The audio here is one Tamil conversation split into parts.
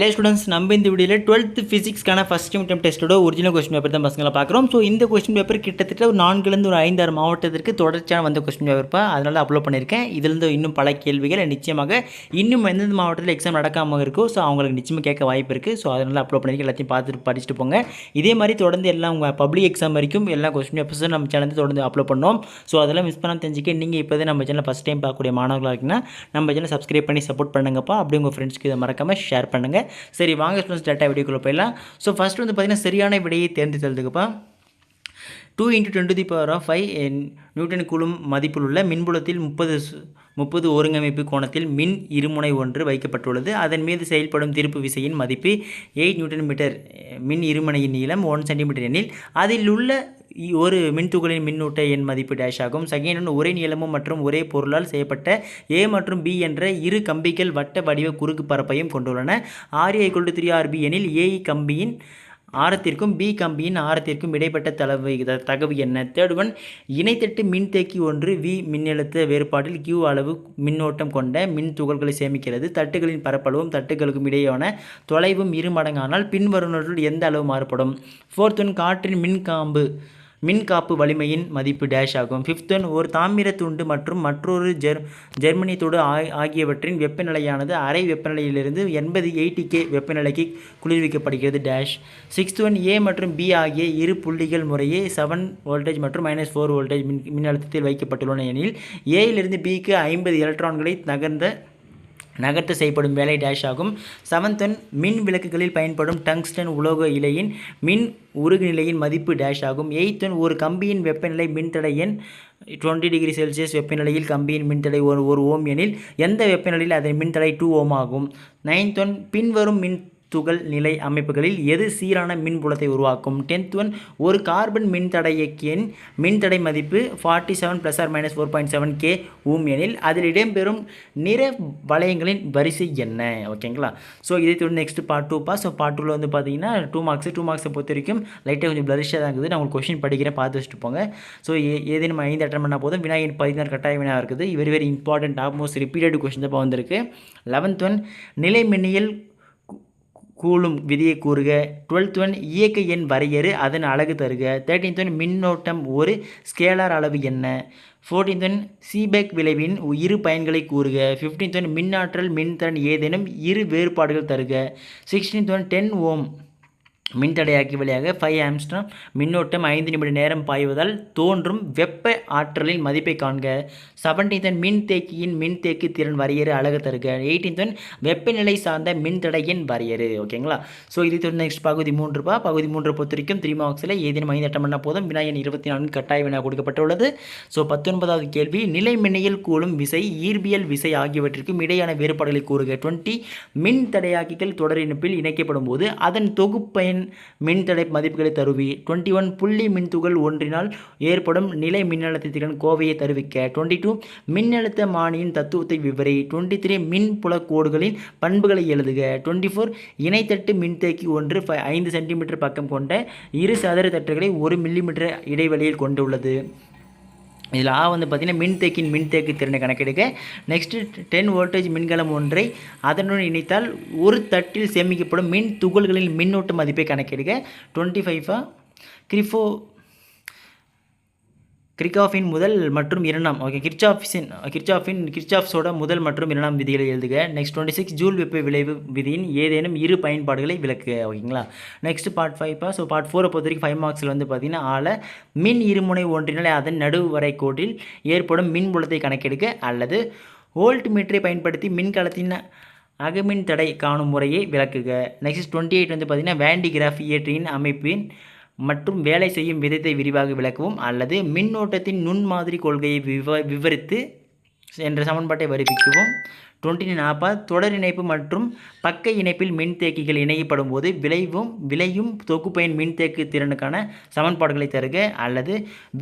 ஹலோ ஸ்டூடெண்ட்ஸ், நம்ம இந்த வீடியோவில் 12th ஃபிசிக்ஸ்க்கான ஃபஸ்ட் டைம் டெஸ்ட்டோட ஒரிஜினல் கொஸ்டின் பேப்பர் தான் பசங்களை பார்க்குறோம். ஸோ இந்த கொஸ்டின் பேப்பர் கிட்டத்தட்ட ஒரு 4லேருந்து ஒரு 5-6 மாவட்டத்திற்கு தொடர்ச்சியாக வந்த கொஸ்டின் பேப்பர், அதனால் அப்லோட் பண்ணியிருக்கேன். இதிலிருந்து இன்னும் பல கேள்விகள் நிச்சயமாக இன்னும் எந்தெந்த மாவட்டத்தில் எக்ஸாம் நடக்காமல் இருக்கோ ஸோ அவங்களுக்கு நிச்சயமாக கேட்க வாய்ப்பு இருக்குது. ஸோ அதனால் அப்லோட் பண்ணியிருக்கேன். எல்லாத்தையும் பார்த்துட்டு படிச்சுட்டு போங்க. இதே மாதிரி தொடர்ந்து எல்லாம் உங்கள் பப்ளிக் எக்ஸாம் வரைக்கும் எல்லா கொஸ்டின் பேப்பர்ஸும் நம்ம சேனல் தொடர்ந்து அப்லோட் பண்ணோம். ஸோ அதெல்லாம் மிஸ் பண்ணாமல் தெரிஞ்சுக்க நீங்கள் இப்போ நம்ம சேனல் ஃபஸ்ட் டைம் பார்க்கக்கூடிய மாணவர்களாக இருக்குன்னா நம்ம சேனல் சப்ஸ்கிரைப் பண்ணி சப்போர்ட் பண்ணுங்கப்பா. அப்படி உங்கள் ஃப்ரெண்ட்ஸ்க்கு இதை மறக்காமல் ஷேர் பண்ணுங்கள். சரி, வாங்க ஸ்டூடெண்ட்ஸ் டேட்டா வீடியோக்குள்ளே போயிடலாம். ஸோ ஃபஸ்ட்டு வந்து பார்த்தீங்கன்னா சரியான விடையை தேர்ந்தெடுத்துக்கப்பா 2 × 10⁵ நியூட்டன் கூலும் மதிப்பில் உள்ள மின்புலத்தில் 30 ஒருங்கமைப்பு கோணத்தில் மின் இருமுனை ஒன்று வைக்கப்பட்டுள்ளது. அதன் மீது செயல்படும் திருப்பு விசையின் மதிப்பு 8 நியூட்டன் மீட்டர். மின் இருமுனையின் நீளம் 1 சென்டிமீட்டர் எனில் அதில் உள்ள ஒரு மின்துகளின் மின்னூட்ட எண் மதிப்பு டேஷ் ஆகும். செகண்ட், ஒரே நீளமும் மற்றும் ஒரே பொருளால் செய்யப்பட்ட A மற்றும் B என்ற இரு கம்பிகள் வட்ட வடிவ குறுக்கு பரப்பையும் கொண்டுள்ளன. RA = 3RB எனில் A கம்பியின் ஆரத்திற்கும் B கம்பியின் ஆரத்திற்கும் இடைப்பட்ட தகவு என்ன? தேர்ட் ஒன், இணைத்தட்டு மின்தேக்கி ஒன்று V மின்னழுத்த வேறுபாட்டில் Q அளவு மின்னோட்டம் கொண்ட மின் துகள்களை சேமிக்கிறது. தட்டுகளின் பரப்பளவும் தட்டுகளுக்கும் இடையான தொலைவும் இரு மடங்கானால் பின்வருவனுள் எந்த அளவு மாறுபடும்? ஃபோர்த் ஒன், காற்றின் மின்காப்பு வலிமையின் மதிப்பு டேஷ் ஆகும். ஃபிஃப்த் ஒன், ஒரு தாமிர துண்டு மற்றும் மற்றொரு ஜெர்மனியத்தோடு ஆகியவற்றின் வெப்பநிலையானது அறை வெப்பநிலையிலிருந்து 80 K வெப்பநிலைக்கு குளிர்விக்கப்படுகிறது டேஷ். சிக்ஸ்த் ஒன், A மற்றும் B ஆகிய இரு புள்ளிகள் முறையே 7 வோல்டேஜ் மற்றும் -4 வோல்டேஜ் மின்னழுத்தத்தில் வைக்கப்பட்டுள்ளன எனில் Aயிலிருந்து Bக்கு 50 எலக்ட்ரான்களை நகர்த்த செய்யப்படும் வேலை டேஷ் ஆகும். செவன்த் ஒன், மின் விளக்குகளில் பயன்படும் டங்ஸ்டன் உலோக இலையின் மின் உருகுநிலையின் மதிப்பு டேஷ் ஆகும். எய்த் ஒன், ஒரு கம்பியின் வெப்பநிலை மின்தடை எண் 20°C வெப்பநிலையில் கம்பியின் மின்தடை 1 ஓம் எனில் எந்த வெப்பநிலையில் அதன் மின்தடை 2 ஓம் ஆகும். நைன்த் ஒன், பின்வரும் மின் துகள் நிலை அமைப்புகளில் எது சீரான மின்புலத்தை உருவாக்கும்? 10th ஒன், ஒரு கார்பன் மின்தடையக்கியின் மின்தடை மதிப்பு 47 ± 4.7 K ஓம் எனில் அதில் இடம்பெறும் நிற வளையங்களின் வரிசை என்ன? ஓகேங்களா. ஸோ இதை தொடர்ந்து நெக்ஸ்ட் பார்ட் 2 ஸோ பார்ட் 2ல் வந்து பார்த்தீங்கன்னா 2 மார்க்ஸை பொறுத்த வரைக்கும் லைட்டாக கொஞ்சம் பிளரிஷாக தான் இருக்குது. நான் உங்களுக்கு கொஸ்டின் படிக்கிறேன், பார்த்து வச்சுட்டு போங்க. ஸோ ஏதேனும் 5 அட்டன் பண்ணால் போதும். வினாயின் 16 கட்டாய வினா இருக்குது. Very important almost repeated question தான் வந்திருக்கு. 11th ஒன், நிலை மின்னியல் கூலும் விதியை கூறுக. 12th ஒன், இயக்க எண் வரையறு, அதன் அலகு தருக. 13th ஒன், மின்னோட்டம் ஒரு ஸ்கேலார் அளவு என்ன? 14th ஒன், சீபெக் விளைவின் இரு பயன்களை கூறுக. 15th ஒன், மின்னாற்றல் மின்திறன் ஏதேனும் இரு வேறுபாடுகள் தருக. 16th ஒன், 10 ஓம் மின்தடையாக்கி வழியாக 5 ஆம்ஸ்ட்ராம் மின்னோட்டம் 5 நிமிட நேரம் பாய்வதால் தோன்றும் வெப்ப ஆற்றலின் மதிப்பை காண்க. 17th ஒன், மின்தேக்கியின் மின்தேக்கு திறன் வரையறு, அலகு தருக. 18th ஒன், வெப்பநிலை சார்ந்த மின்தடையின் வரையறு. ஓகேங்களா. ஸோ இது தொடர்ந்து நெக்ஸ்ட் பகுதி 3 பகுதி 3 பொறுத்த வரைக்கும் 3 மார்க்ஸில் ஏதேனும் 5 அட்டம் பண்ணால் போதும். வினாயின் 24 கட்டாய வினா கொடுக்கப்பட்டுள்ளது. ஸோ 19வது கேள்வி, நிலை மின்னியல் கூலும் விசை ஈர்பியல் விசை ஆகியவற்றிற்கும் இடையான வேறுபாடுகளை கூறுக. 20, மின்தடையாக்கிகள் தொடர் இணைப்பில் இணைக்கப்படும் போது அதன் தொகுப்பயன் மின்தடை மதிப்புகளை தருவி. 21, புள்ளி மின்துகள் ஒன்றினால் ஏற்படும் நிலை மின்னழுத்தத்தின் கோவையை தருவிக்க. 22, மின்னழுத்த மானியின் தத்துவத்தை விவரி. 23, மின் புலக்கோடுகளின் பண்புகளை எழுதுக. 24, இணைத்தட்டு மின்தேக்கி ஒன்று 5 சென்டிமீட்டர் பக்கம் கொண்ட இரு சதுர தட்டுகளை 1 மில்லிமீட்டர் இடைவெளியில் கொண்டுள்ளது. இதில் வந்து பார்த்திங்கன்னா மின்தேக்கு திறனை கணக்கெடுக்க. நெக்ஸ்ட்டு 10 வோல்டேஜ் மின்கலம் ஒன்றை அதனுடன் இணைத்தால் ஒரு தட்டில் சேமிக்கப்படும் மின் துகள்களின் மின்னோட்ட மதிப்பை கணக்கெடுக்க. 25, கிர்ச்சாஃபின் முதல் மற்றும் இரண்டாம் கிர்ச்சாஃப்ஸோட முதல் மற்றும் இரண்டாம் விதிகளை எழுதுக. நெக்ஸ்ட் 26, ஜூல் வெப்ப விளைவு விதியின் ஏதேனும் இரு பயன்பாடுகளை விளக்குக. ஓகேங்களா. நெக்ஸ்ட் பார்ட் 5 ஸோ பார்ட் 4 பொறுத்த வரைக்கும் 5 மார்க்ஸில் வந்து பார்த்தீங்கன்னா மின் இருமுனை ஒன்றினால் அதன் நடுவரை கோட்டில் ஏற்படும் மின்புலத்தை கணக்கெடுக்க அல்லது வோல்ட் மீட்டரை பயன்படுத்தி மின்கலத்தின் அகமின் தடை காணும் முறையை விளக்குக. நெக்ஸ்ட் 28 வந்து பார்த்தீங்கன்னா வேண்டிகிராஃப் இயற்றியின் அமைப்பின் மற்றும் வேலை செய்யும் விதத்தை விரிவாக விளக்கவும் அல்லது மின்னோட்டத்தின் நுண்மாதிரி கொள்கையை விவரித்து என்ற சமன்பாட்டை வருவிக்கவும். 29, தொடர் இணைப்பு மற்றும் பக்க இணைப்பில் மின்தேக்கிகள் இணைக்கப்படும் போது விளையும் தொகுப்பயன் மின்தேக்கு திறனுக்கான சமன்பாடுகளை தருக அல்லது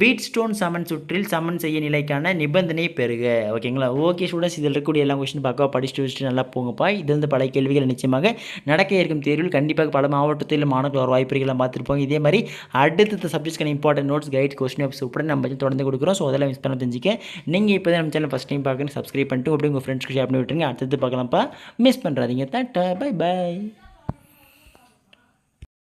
வீட்ஸ்டோன் சமன் சுற்றில் சமன் செய்ய நிலைக்கான நிபந்தனையை பெறுக. ஓகேங்களா. ஓகே ஸ்டூடெண்ட்ஸ், இதில் இருக்கக்கூடிய எல்லா கொஸ்டின் பார்க்க படிச்சுட்டு வச்சுட்டு நல்லா போங்கப்பா. இதிலிருந்து பல கேள்விகள் நிச்சயமாக நடக்க இருக்கும் தேர்வில் கண்டிப்பாக பல மாவட்டத்தில் மாணவர்கள் வர வாய்ப்புகள்லாம் பார்த்துருப்போம். இதே மாதிரி அடுத்த சப்ஜெக்ட்ஸ்க்கான important notes, guide, question papers உட்பட நம்ம தொடர்ந்து கொடுக்குறோம். ஸோ அதெல்லாம் மிஸ் பண்ண தெரிஞ்சிக்க நீங்கள் இப்போ தான் நம்ம சேனல் ஃபஸ்ட் டைம் பார்க்கணும், சப்ஸ்கிரைப் பண்ணிட்டு அப்படி உங்கள் ஃப்ரெண்ட்ஸ்க்கு ஷேர் பண்ணி விட்டுருங்க. அடுத்தது பார்க்கலாம்ப்பா, மிஸ் பண்ணுறாதீங்க. டாட்டா, பை பாய்.